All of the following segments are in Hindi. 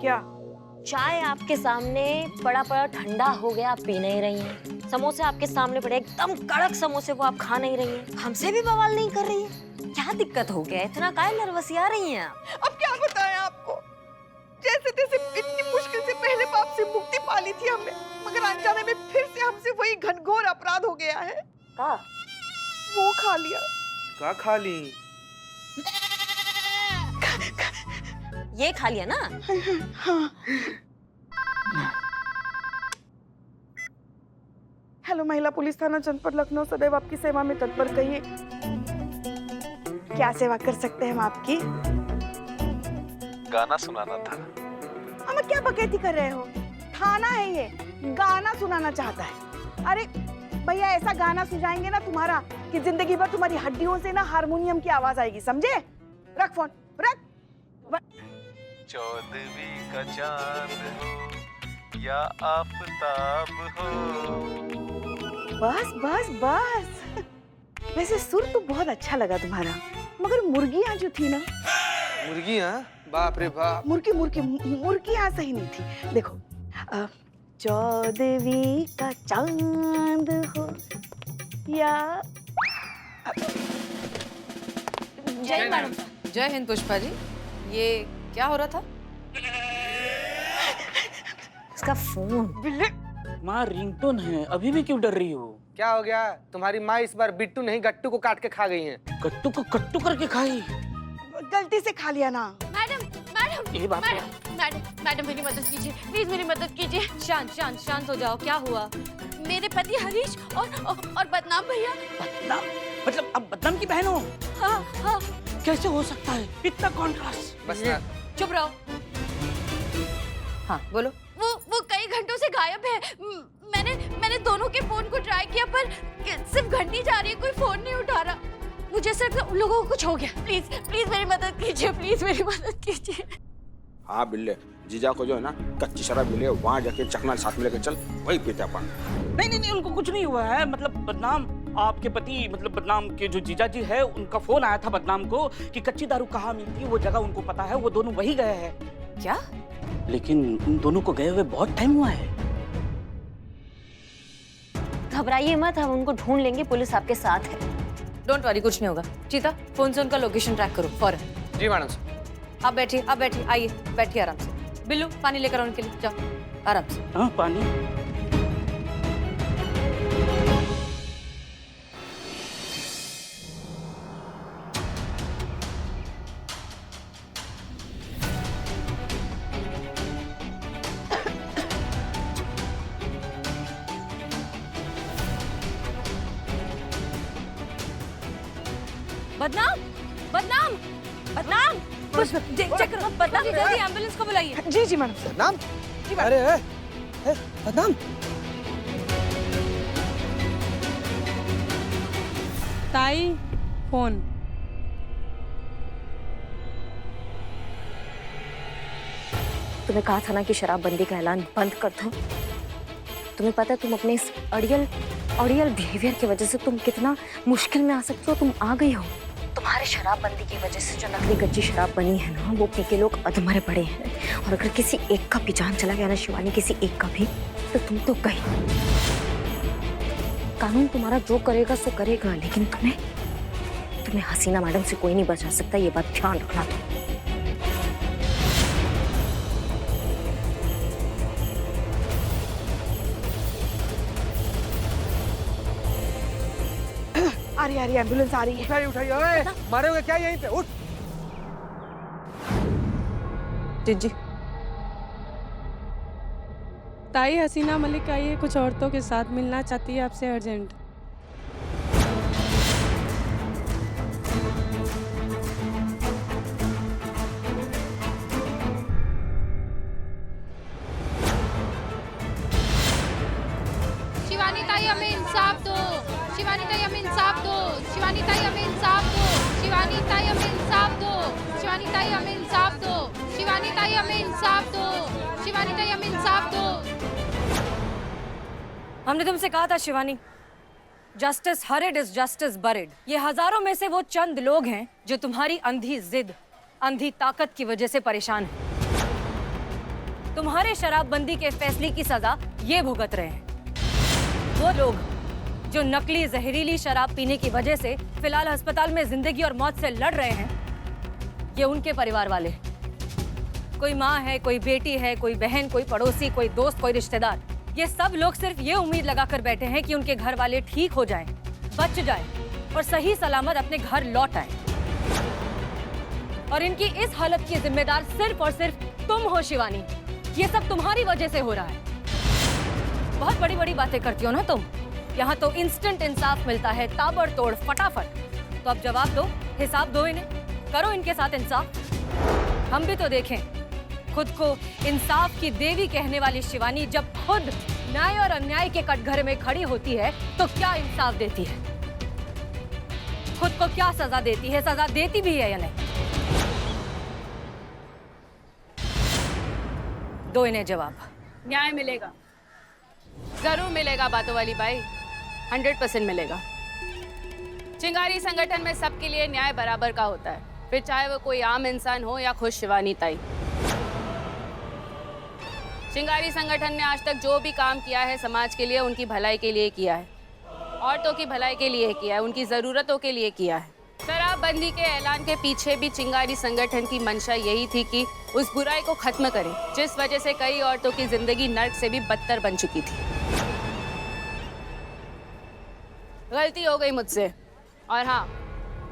क्या? चाय आपके सामने पड़ा पड़ा ठंडा हो गया, आप पी नहीं रही हैं। समोसे आपके सामने पड़े एकदम कड़क समोसे, वो आप खा नहीं रही हैं। हमसे भी बवाल नहीं कर रही हैं। क्या दिक्कत हो गया? इतना काहे नर्वसिया रही हैं आप? अब क्या बताएं आपको? जैसे तैसे इतनी मुश्किल से पहले पाप से मुक्ति पा ली थी हमने, मगर अनजाने में फिर से हमसे वही घनघोर अपराध हो गया है। का? वो खा लिया। का खा ली? ये खा लिया ना? हाँ। हेलो, महिला पुलिस थाना जनपद लखनऊ सदैव आपकी सेवा में तत्पर। कहिए क्या सेवा कर सकते हैं हम आपकी? गाना सुनाना था। हम क्या बकैती कर रहे हो? थाना है ये, गाना सुनाना चाहता है। अरे भैया, ऐसा गाना सुनाएंगे ना तुम्हारा कि जिंदगी भर तुम्हारी हड्डियों से ना हारमोनियम की आवाज आएगी, समझे? रख फोन, रख। 14वीं का चांद हो या आफताब हो। बस बस बस। वैसे सुर तो बहुत अच्छा लगा तुम्हारा, मगर मुर्गियां जो थी ना, मुर्गियां? बाप रे बाप। मुर्गियां सही नहीं थी। देखो, 14वीं का चांद हो या जय मैडम। जय हिंद पुष्पा जी। ये क्या हो रहा था? इसका फोन। माँ रिंगटोन है, अभी भी क्यों डर रही हो? क्या हो गया? तुम्हारी माँ इस बार बिट्टू नहीं गट्टू को काट के खा गई हैं। कट्टू को कट्टू करके खाई? गलती से खा लिया ना। मैडम मैडम ये बात है। मैडम मैडम मेरी मदद कीजिए, प्लीज मेरी मदद कीजिए। शांत शांत शांत हो जाओ। क्या हुआ? मेरे पति हरीश और बदनाम भैया। बदनाम? मतलब अब बदनाम की बहन हो? हाँ हाँ। कैसे हो सकता है इतना कॉन्ट्रास्ट? बस ना। चुप रहो। हाँ बोलो। वो कई घंटों से गायब है। मैंने दोनों के फोन को ट्राई किया, पर सिर्फ घंटी जा रही है, कोई फोन नहीं उठा रहा। मुझे सिर्फ उन लोगों को कुछ हो गया। प्लीज प्लीज मेरी मदद कीजिए, प्लीज मेरी मदद कीजिए। हाँ बिल्ले, जीजा को जो है ना कच्ची शराब मिले, वहाँ जाके चखना साथ में लेकर चल, वही पीते अपन। नहीं, उनको कुछ नहीं हुआ है। मतलब बदनाम आपके पति, मतलब बदनाम के जो जीजा जी है, उनका फोन आया था बदनाम को कि कच्ची दारू कहाँ मिलती है, वो जगह उनको पता है, वो दोनों वही गए हैं। क्या? लेकिन उन दोनों को गए हुए बहुत टाइम हुआ है। घबराइए मत, हम उनको ढूंढ लेंगे, पुलिस आपके साथ है। डोंट वरी, कुछ नहीं होगा। चीता, फोन से उनका लोकेशन ट्रैक करो फौरन। जी मैडम। आप बैठिए, आइए बैठिए आराम से। बिल्लू, पानी लेकर आओ उनके लिए, जाओ आराम से। हाँ पानी। बदनाम बदनाम बदनाम, चेक करो। बदनाम जी, जल्दी एम्बुलेंस को बुलाइए। जी जी मैडम। बदनाम? अरे बदनाम। ताई फोन। तुम्हें कहा था ना कि शराबबंदी का ऐलान बंद कर दो। तुम्हें पता है तुम अपने इस अड़ियल बिहेवियर की वजह से तुम कितना मुश्किल में आ सकते हो। तुम आ गई हो। तुम्हारे शराबबंदी की वजह से जो नकली कच्ची शराब बनी है ना, वो पी के लोग अधमरे पड़े हैं। और अगर किसी एक का भी जान चला गया ना शिवानी, किसी एक का भी, तो तुम तो गई। कानून तुम्हारा जो करेगा सो करेगा, लेकिन तुम्हें हसीना मैडम से कोई नहीं बचा सकता। ये बात ध्यान रखना तुम। आ रही एम्बुलेंस आ रही है। उठाइए। ओए, मारोगे क्या यहीं पे? उठ। जी। ताई हसीना मलिक आई है, कुछ औरतों के साथ मिलना चाहती है आपसे अर्जेंट। शिवानी ताई हमें इंसाफ दो, शिवानी ताई हमें इंसाफ दो, शिवानी ताई हमें इंसाफ दो, शिवानी ताई हमें इंसाफ दो, शिवानी ताई हमें इंसाफ दो, शिवानी ताई हमें इंसाफ दो, शिवानी ताई हमें इंसाफ दो। हमने तुमसे कहा था Shivani, justice hurried is justice buried. ये हजारों में से वो चंद लोग हैं जो तुम्हारी अंधी जिद, अंधी ताकत की वजह से परेशान हैं। तुम्हारे शराबबंदी के फैसले की सजा ये भुगत रहे हैं। वो लोग जो नकली जहरीली शराब पीने की वजह से फिलहाल अस्पताल में जिंदगी और मौत से लड़ रहे हैं, ये उनके परिवार वाले। कोई माँ है, कोई बेटी है, कोई बहन, कोई पड़ोसी, कोई दोस्त, कोई रिश्तेदार, ये सब लोग सिर्फ ये उम्मीद लगाकर बैठे हैं कि उनके घर वाले ठीक हो जाएं, बच जाएं और सही सलामत अपने घर लौट आएं। और इनकी इस हालत की जिम्मेदार सिर्फ और सिर्फ तुम हो शिवानी। ये सब तुम्हारी वजह से हो रहा है। बहुत बड़ी बड़ी बातें करती हो ना तुम। यहाँ तो इंस्टेंट इंसाफ मिलता है, ताबड़तोड़, फटाफट। तो अब जवाब दो, हिसाब दो इन्हें, करो इनके साथ इंसाफ। हम भी तो देखें, खुद को इंसाफ की देवी कहने वाली शिवानी जब खुद न्याय और अन्याय के कटघरे में खड़ी होती है तो क्या इंसाफ देती है, खुद को क्या सजा देती है, सजा देती भी है या नहीं? दो इन्हें जवाब। न्याय मिलेगा, जरूर मिलेगा बातों वाली बाई, 100% मिलेगा। चिंगारी संगठन में सबके लिए न्याय बराबर का होता है, फिर चाहे वो कोई आम इंसान हो या खुद शिवानी ताई। चिंगारी संगठन ने आज तक जो भी काम किया है समाज के लिए, उनकी भलाई के लिए किया है, औरतों की भलाई के लिए किया है, उनकी ज़रूरतों के लिए किया है। शराबबंदी के ऐलान के पीछे भी चिंगारी संगठन की मंशा यही थी कि उस बुराई को खत्म करें जिस वजह से कई औरतों की जिंदगी नर्क से भी बदतर बन चुकी थी। गलती हो गई मुझसे, और हाँ,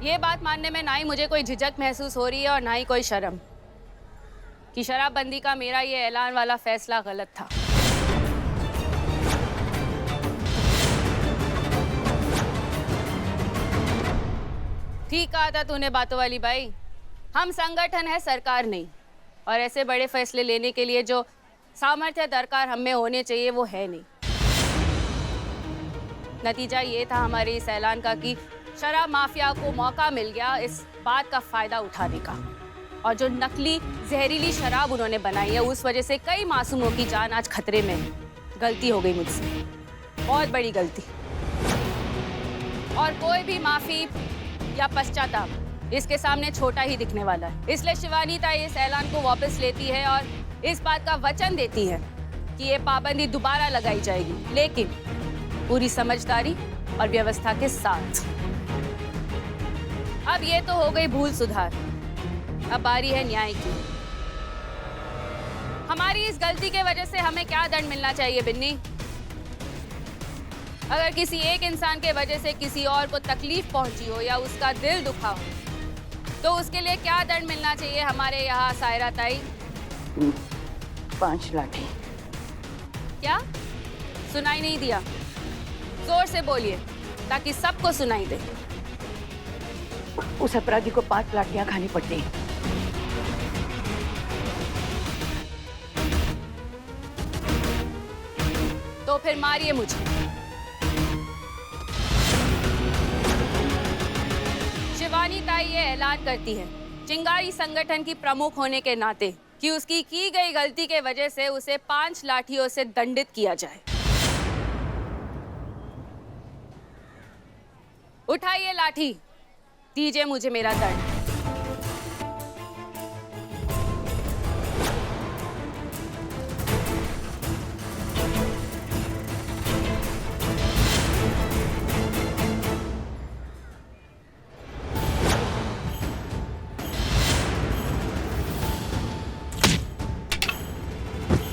ये बात मानने में ना ही मुझे कोई झिझक महसूस हो रही है और ना ही कोई शर्म कि शराबबंदी का मेरा ये ऐलान वाला फैसला गलत था। ठीक कहा था तूने बातों वाली बाई, हम संगठन है, सरकार नहीं। और ऐसे बड़े फैसले लेने के लिए जो सामर्थ्य दरकार हम में होने चाहिए वो है नहीं। नतीजा ये था हमारे इस ऐलान का कि शराब माफिया को मौका मिल गया इस बात का फायदा उठाने का, और जो नकली जहरीली शराब उन्होंने बनाई है उस वजह से कई मासूमों की जान आज खतरे में है। गलती हो गई मुझसे, बहुत बड़ी गलती, और कोई भी माफी या पश्चाताप इसके सामने छोटा ही दिखने वाला है। इसलिए शिवानी ताई इस ऐलान को वापस लेती है और इस बात का वचन देती है कि ये पाबंदी दोबारा लगाई जाएगी, लेकिन पूरी समझदारी और व्यवस्था के साथ। अब ये तो हो गई भूल सुधार, अब बारी है न्याय की। हमारी इस गलती के वजह से हमें क्या दंड मिलना चाहिए बिन्नी? अगर किसी एक इंसान के वजह से किसी और को तकलीफ पहुंची हो या उसका दिल दुखा हो तो उसके लिए क्या दंड मिलना चाहिए हमारे यहाँ सायरा ताई? 5 लाठी। क्या सुनाई नहीं दिया? जोर से बोलिए ताकि सबको सुनाई दे। उस अपराधी को 5 लाठियां खानी पड़ती हैं। तो फिर मारिए मुझे। शिवानी ताई ये ऐलान करती है चिंगारी संगठन की प्रमुख होने के नाते कि उसकी की गई गलती के वजह से उसे 5 लाठियों से दंडित किया जाए। उठाइए लाठी, दीजिए मुझे मेरा दंड।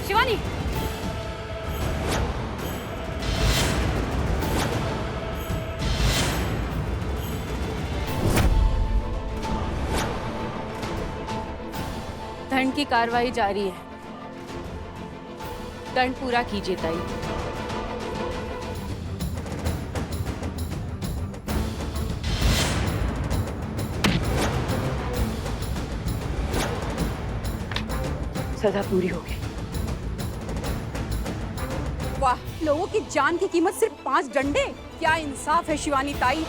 शिवानी, दंड की कार्रवाई जारी है, दंड पूरा कीजिए ताई। सजा पूरी हो गई। वाह, लोगों की जान की कीमत सिर्फ 5 डंडे? क्या इंसाफ है शिवानी ताई।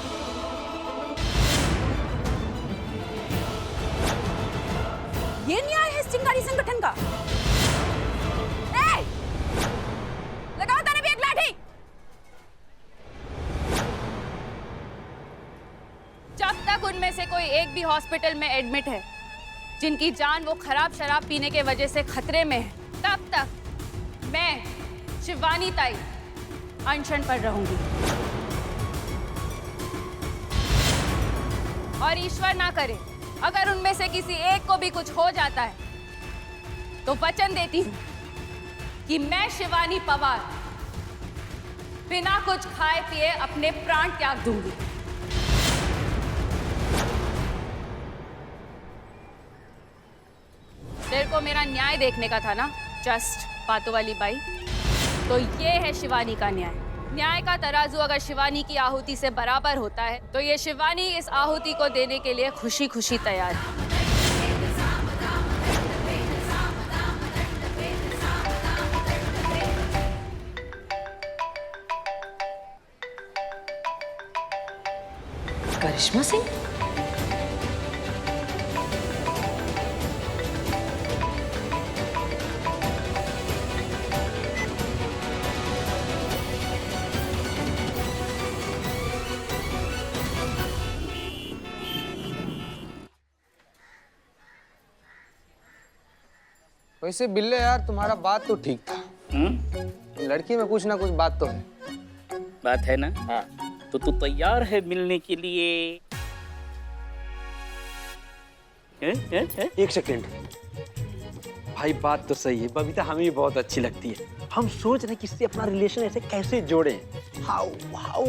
ये न्याय है इस चिंगारी संगठन का? लगाओ ताने भी एक लाठी। जब तक उनमें से कोई एक भी हॉस्पिटल में एडमिट है जिनकी जान वो खराब शराब पीने के वजह से खतरे में है, तब तक मैं शिवानी ताई अनशन पर रहूंगी। और ईश्वर ना करे अगर उनमें से किसी एक को भी कुछ हो जाता है तो वचन देती हूं कि मैं शिवानी पवार बिना कुछ खाए पिए अपने प्राण त्याग दूंगी। तेरे को मेरा न्याय देखने का था ना, जस्ट बातों वाली बाई। तो ये है शिवानी का न्याय। न्याय का तराजू अगर शिवानी की आहुति से बराबर होता है तो ये शिवानी इस आहुति को देने के लिए खुशी खुशी तैयार है। करिश्मा सिंह? वैसे बिल्ले यार, तुम्हारा बात तो ठीक था। लड़की में कुछ ना कुछ बात तो है। बात है ना? हाँ। तो तू तैयार है मिलने के लिए? एक सेकेंड भाई, बात तो सही है। बबीता हमें भी बहुत अच्छी लगती है। हम सोच रहे कि इससे अपना रिलेशन ऐसे कैसे जोड़ें। हाउ हाउ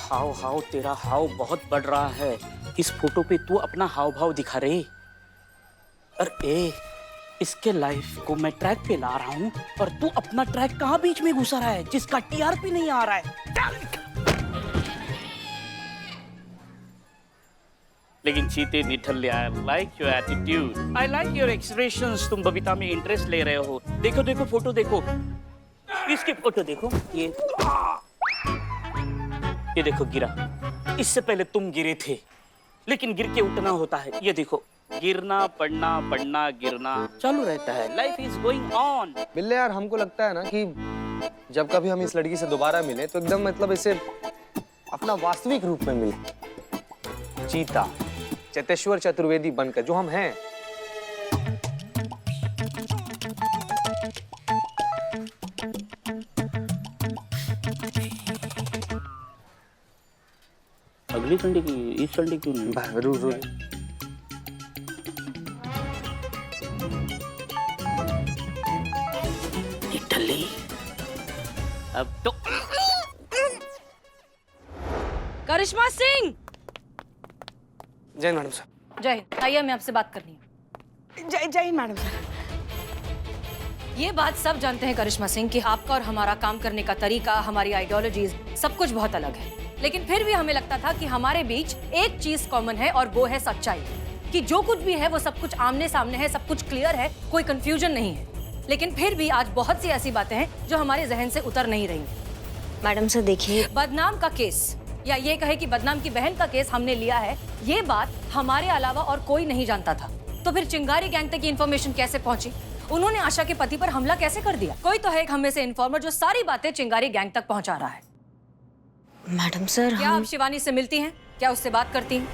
हाउ हाउ तेरा हाव बहुत बढ़ रहा है। इस फोटो पे तू अपना हाव भाव दिखा रहे। अरे इसके लाइफ को मैं ट्रैक पे ला रहा हूँ और तू अपना ट्रैक कहाँ बीच में घुसा रहा है जिसका टीआरपी नहीं आ रहा है। लेकिन चीते निठल्ले, I like your attitude, I like your expressions. तुम बबीता में इंटरेस्ट ले रहे हो। देखो देखो फोटो देखो, इसकी फोटो देखो। ये देखो गिरा। इससे पहले तुम गिरे थे, लेकिन गिर के उठना होता है। ये देखो, गिरना पड़ना पड़ना गिरना चालू रहता है। Life is going on. बिल्ले यार, हमको लगता है ना कि जब कभी हम इस लड़की से दोबारा मिले तो एकदम मतलब इसे अपना वास्तविक रूप में मिले। चीता, चेतेश्वर चतुर्वेदी बनकर जो हम हैं। अगली संडे की, इस संडे क्यों नहीं? रू इटली अब तो। करिश्मा सिंह! जय मैडम साहब। जय, आइए, हमें आपसे बात करनी है। जय जय मैडम सर। ये बात सब जानते हैं करिश्मा सिंह कि आपका और हमारा काम करने का तरीका, हमारी आइडियोलॉजीज सब कुछ बहुत अलग है। लेकिन फिर भी हमें लगता था कि हमारे बीच एक चीज कॉमन है और वो है सच्चाई। कि जो कुछ भी है वो सब कुछ आमने सामने है, सब कुछ क्लियर है, कोई कंफ्यूजन नहीं है। लेकिन फिर भी आज बहुत सी ऐसी बातें हैं जो हमारे जहन से उतर नहीं रही। मैडम सर देखिए, बदनाम का केस, या ये कहे कि बदनाम की बहन का केस हमने लिया है, ये बात हमारे अलावा और कोई नहीं जानता था। तो फिर चिंगारी गैंग तक की इन्फॉर्मेशन कैसे पहुंची? उन्होंने आशा के पति पर हमला कैसे कर दिया? कोई तो है हम में से इन्फॉर्मर जो सारी बातें चिंगारी गैंग तक पहुंचा रहा है। मैडम सर, क्या आप शिवानी से मिलती हैं? क्या उससे बात करती हैं?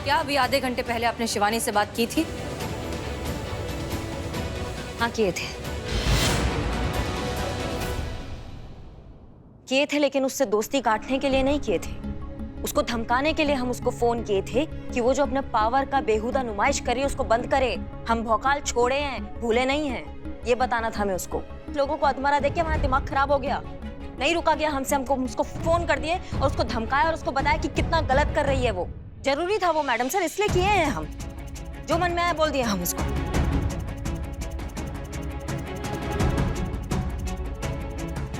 क्या अभी आधे घंटे पहले आपने शिवानी से बात की थी? हाँ किए थे, लेकिन उससे दोस्ती काटने के लिए नहीं किए थे। उसको धमकाने के लिए हम उसको फोन किए थे कि वो जो अपने पावर का बेहुदा नुमाइश करे उसको बंद करे। हम भौकाल छोड़े हैं, भूले नहीं हैं। ये बताना था हमें उसको। लोगों को अधमरा देख के हमारा दिमाग खराब हो गया। नहीं रुका गया हमसे, हमको उसको फोन कर दिए और उसको धमकाया और उसको बताया कि कितना गलत कर रही है वो। जरूरी था वो मैडम सर, इसलिए किए हैं हम। जो मन में आया बोल दिया हम उसको।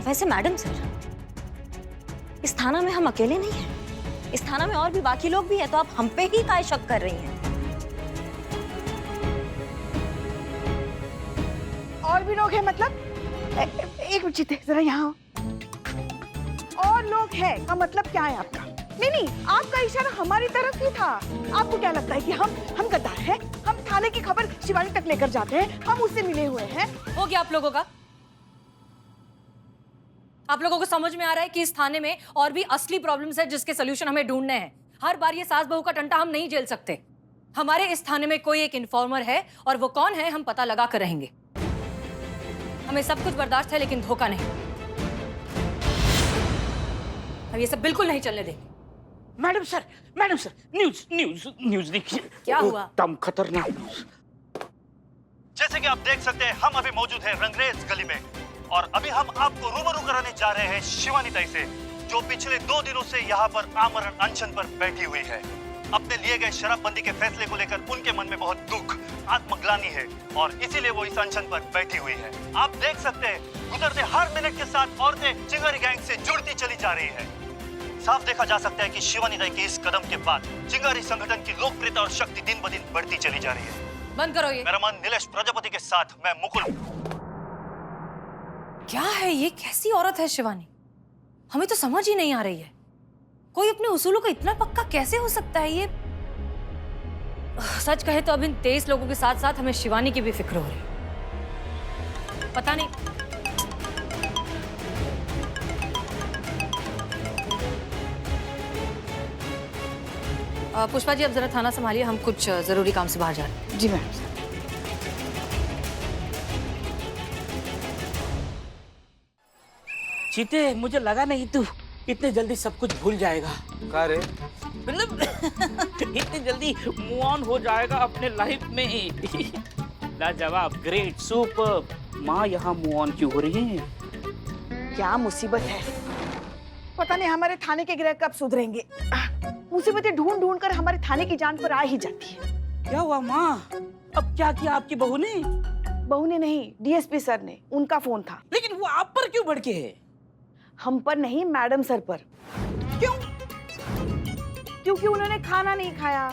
वैसे मैडम सर, इस थाना में हम अकेले नहीं हैं। इस थाना में और भी बाकी लोग भी हैं, तो आप हम पे ही काहे शक कर रही हैं? और भी लोग हैं मतलब? एक मिनट जीते, जरा यहाँ और लोग हैं का मतलब क्या है आपका? नहीं, आपका इशारा हमारी तरफ ही था। आपको क्या लगता है कि हम गद्दार हैं? हम थाने की खबर शिवानी तक लेकर जाते हैं, हम उससे मिले हुए हैं। हो गया आप लोगों का? आप लोगों को समझ में आ रहा है कि इस थाने में और भी असली प्रॉब्लम्स है जिसके सोल्यूशन हमें ढूंढने हैं। हर बार ये सास बहू का टंटा हम नहीं झेल सकते। हमारे इस थाने में कोई एक इन्फॉर्मर है और वो कौन है हम पता लगा कर रहेंगे। हमें सब कुछ बर्दाश्त है लेकिन धोखा नहीं। हम ये सब बिल्कुल नहीं चलने देंगे। Madam sir, news news news देखिए। क्या हुआ? एकदम खतरनाक न्यूज। जैसे कि आप देख सकते हैं, हम अभी मौजूद हैं रंगरेज गली में और अभी हम आपको रूबरू कराने जा रहे हैं शिवानी ताई से, जो पिछले 2 दिनों से यहाँ पर आमरण अनशन पर बैठी हुई है। अपने लिए गए शराबबंदी के फैसले को लेकर उनके मन में बहुत दुख, आत्मग्लानि है और इसीलिए वो इस अनशन पर बैठी हुई है। आप देख सकते हैं, गुजरते हर मिनट के साथ औरतें चिंगारी गैंग से जुड़ती चली जा रही है। साफ देखा जा सकता है कि शिवानी ताई के इस कदम के बाद चिंगारी संगठन की लोकप्रियता और शक्ति दिन ब दिन बढ़ती चली जा रही है। बंद करो ये। मेरा मन नीलेश प्रजापति के साथ मैं मुकुल। क्या है ये? कैसी औरत है शिवानी? हमें तो समझ ही नहीं आ रही है। कोई अपने उसूलों का इतना पक्का कैसे हो सकता है ये? सच कहे तो अब इन 23 लोगों के साथ साथ हमें शिवानी की भी फिक्र हो रही है। पता नहीं पुष्पा जी, अब जरा थाना संभालिए, हम कुछ जरूरी काम से बाहर जा रहे हैं। जी मैडम। चीते, मुझे लगा नहीं तू इतने जल्दी सब कुछ भूल जाएगा। का रे? मतलब इतनी जल्दी मूव ऑन हो जाएगा अपने लाइफ में। लाजवाब, ग्रेट, सुपर। माँ यहाँ मूव ऑन क्यों हो रही है? क्या मुसीबत है, पता नहीं हमारे थाने के ग्रह कब सुधरेंगे। मुसीबतें ढूंढ ढूंढ कर हमारे थाने की जान पर आ ही जाती है। क्या हुआ माँ? अब क्या किया आपकी बहू ने? बहू ने नहीं, डीएसपी सर ने, उनका फोन था। लेकिन वो आप पर क्यों भड़के है? हम पर नहीं, मैडम सर पर। क्यों? क्योंकि उन्होंने खाना नहीं खाया।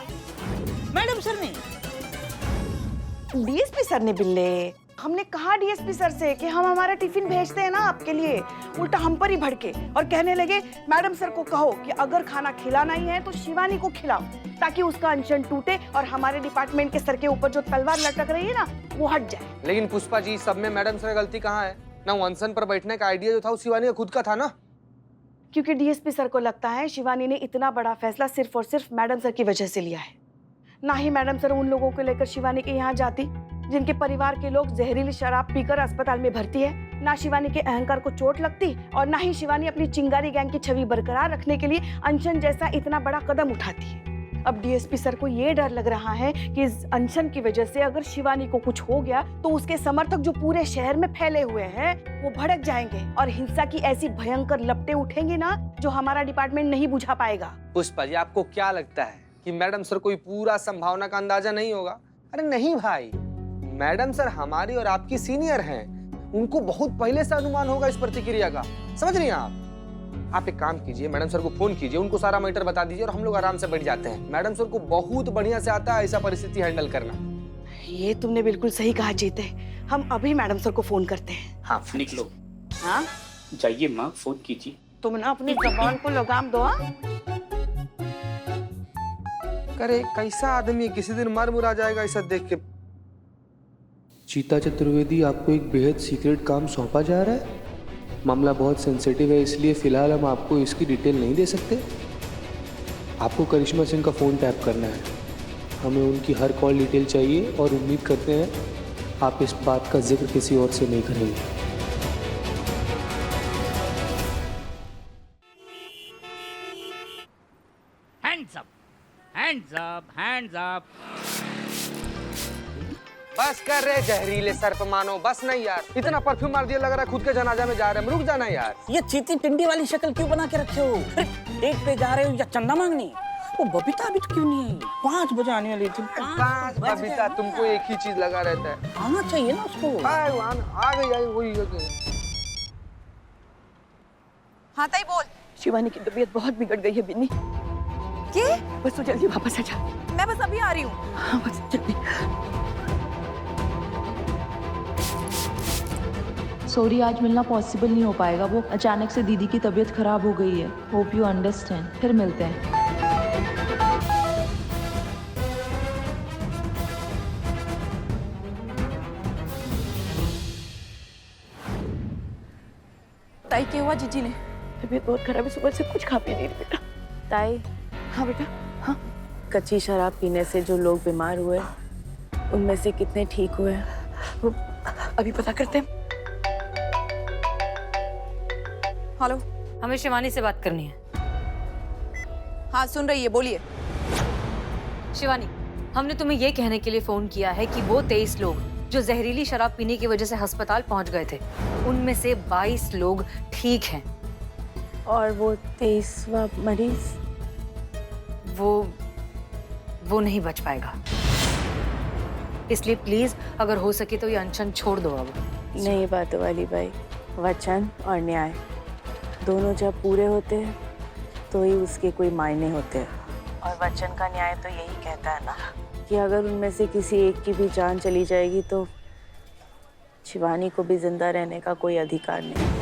मैडम सर ने? डीएसपी सर ने बिल्ले। हमने कहा डीएसपी सर से कि हम हमारा टिफिन भेजते हैं ना आपके लिए, उल्टा हम पर ही भड़के और कहने लगे मैडम सर को कहो कि अगर खाना खिलाना ही है तो शिवानी को खिलाओ, ताकि उसका अनशन टूटे और हमारे डिपार्टमेंट के सर के ऊपर जो तलवार लटक रही है ना वो हट जाए। लेकिन पुष्पा जी, सब में मैडम सर गलती कहाँ है? ना वो अनशन पर बैठने का आइडिया जो था वो शिवानी का खुद का था ना। क्योंकि डीएसपी सर को लगता है शिवानी ने इतना बड़ा फैसला सिर्फ और सिर्फ मैडम सर की वजह से लिया है। ना ही मैडम सर उन लोगों को लेकर शिवानी के यहाँ जाती जिनके परिवार के लोग जहरीली शराब पीकर अस्पताल में भर्ती है। ना शिवानी के अहंकार को चोट लगती और ना ही शिवानी अपनी चिंगारी गैंग की छवि बरकरार रखने के लिए अनशन जैसा इतना बड़ा कदम उठाती है। अब डीएसपी सर को ये डर लग रहा है कि इस अनशन की वजह से अगर शिवानी को कुछ हो गया तो उसके समर्थक जो पूरे शहर में फैले हुए हैं वो भड़क जाएंगे और हिंसा की ऐसी भयंकर लपटें उठेंगी ना जो हमारा डिपार्टमेंट नहीं बुझा पाएगा। पुष्पा जी, आपको क्या लगता है कि मैडम सर को पूरा संभावना का अंदाजा नहीं होगा? अरे नहीं भाई, मैडम सर हमारी और आपकी सीनियर हैं, उनको बहुत पहले से अनुमान होगा इस प्रतिक्रिया का। समझ रही हैं आप एक काम कीजिए, मैडम सर को फोन कीजिए, उनको सारा मैटर बता दीजिए और हम लोग आराम से बैठ जाते हैं। मैडम सर को बहुत बढ़िया से आता है ऐसा परिस्थिति हैंडल करना। ये तुमने बिल्कुल सही कहा जीते, हम अभी मैडम सर को फोन करते हैं। हाँ, निकलो। हाँ जाइए माँ, फोन कीजिए। तुम ना अपनी जबान को लगाम दो। करे कैसा आदमी, किसी दिन मर मुरा जाएगा ऐसा देख के। चीता चतुर्वेदी, आपको एक बेहद सीक्रेट काम सौंपा जा रहा है। मामला बहुत सेंसिटिव है, इसलिए फिलहाल हम आपको इसकी डिटेल नहीं दे सकते। आपको करिश्मा सिंह का फ़ोन टैप करना है, हमें उनकी हर कॉल डिटेल चाहिए और उम्मीद करते हैं आप इस बात का जिक्र किसी और से नहीं करेंगे। Hands up, hands up, hands up. बस कर रहे जहरीले सर्प मानो, बस नहीं यार, इतना परफ्यूम मार दिया लग रहा है खुद के जनाजा में जा रहे हैं। रुक जाना यार। ये चीती टिंडी वाली शक्ल क्यों बना के रखे हो? डेट पे जा रहे हो या चंदा मांगने? वो बबीता अभी तो क्यों नहीं आई? 5 बजे आने वाली थी। 5 बबीता, तुमको एक ही चीज लगा रहता है, आना चाहिए ना उसको। आ गई आई वही। हाँ ताई बोल। शिवानी की तबीयत बहुत बिगड़ गई है बिन्नी। क्या? बस तू जल्दी वापस आ जा। मैं बस अभी आ रही हूँ। हाँ बस जल्दी। सॉरी, आज मिलना पॉसिबल नहीं हो पाएगा। वो अचानक से दीदी की तबीयत खराब हो गई है। Hope you understand. फिर मिलते हैं। ताई क्या हुआ जीजी ने? तबीयत बहुत खराब है, सुबह से कुछ खा पी नहीं रही बेटा। ताई। हाँ बेटा। हाँ कच्ची शराब पीने से जो लोग बीमार हुए उनमें से कितने ठीक हुए वो अभी पता करते हैं। हेलो, हमें शिवानी से बात करनी है। हाँ सुन रही है, बोलिए। शिवानी, हमने तुम्हें ये कहने के लिए फोन किया है कि वो 23 लोग जो जहरीली शराब पीने की वजह से अस्पताल पहुंच गए थे, उनमें से 22 लोग ठीक हैं। और वो 23वां मरीज वो नहीं बच पाएगा। इसलिए प्लीज अगर हो सके तो ये अनशन छोड़ दो अब। नहीं बात वाली भाई, वचन और न्याय दोनों जब पूरे होते हैं तो ही उसके कोई मायने होते हैं। और वचन का न्याय तो यही कहता है ना कि अगर उनमें से किसी एक की भी जान चली जाएगी तो शिवानी को भी जिंदा रहने का कोई अधिकार नहीं।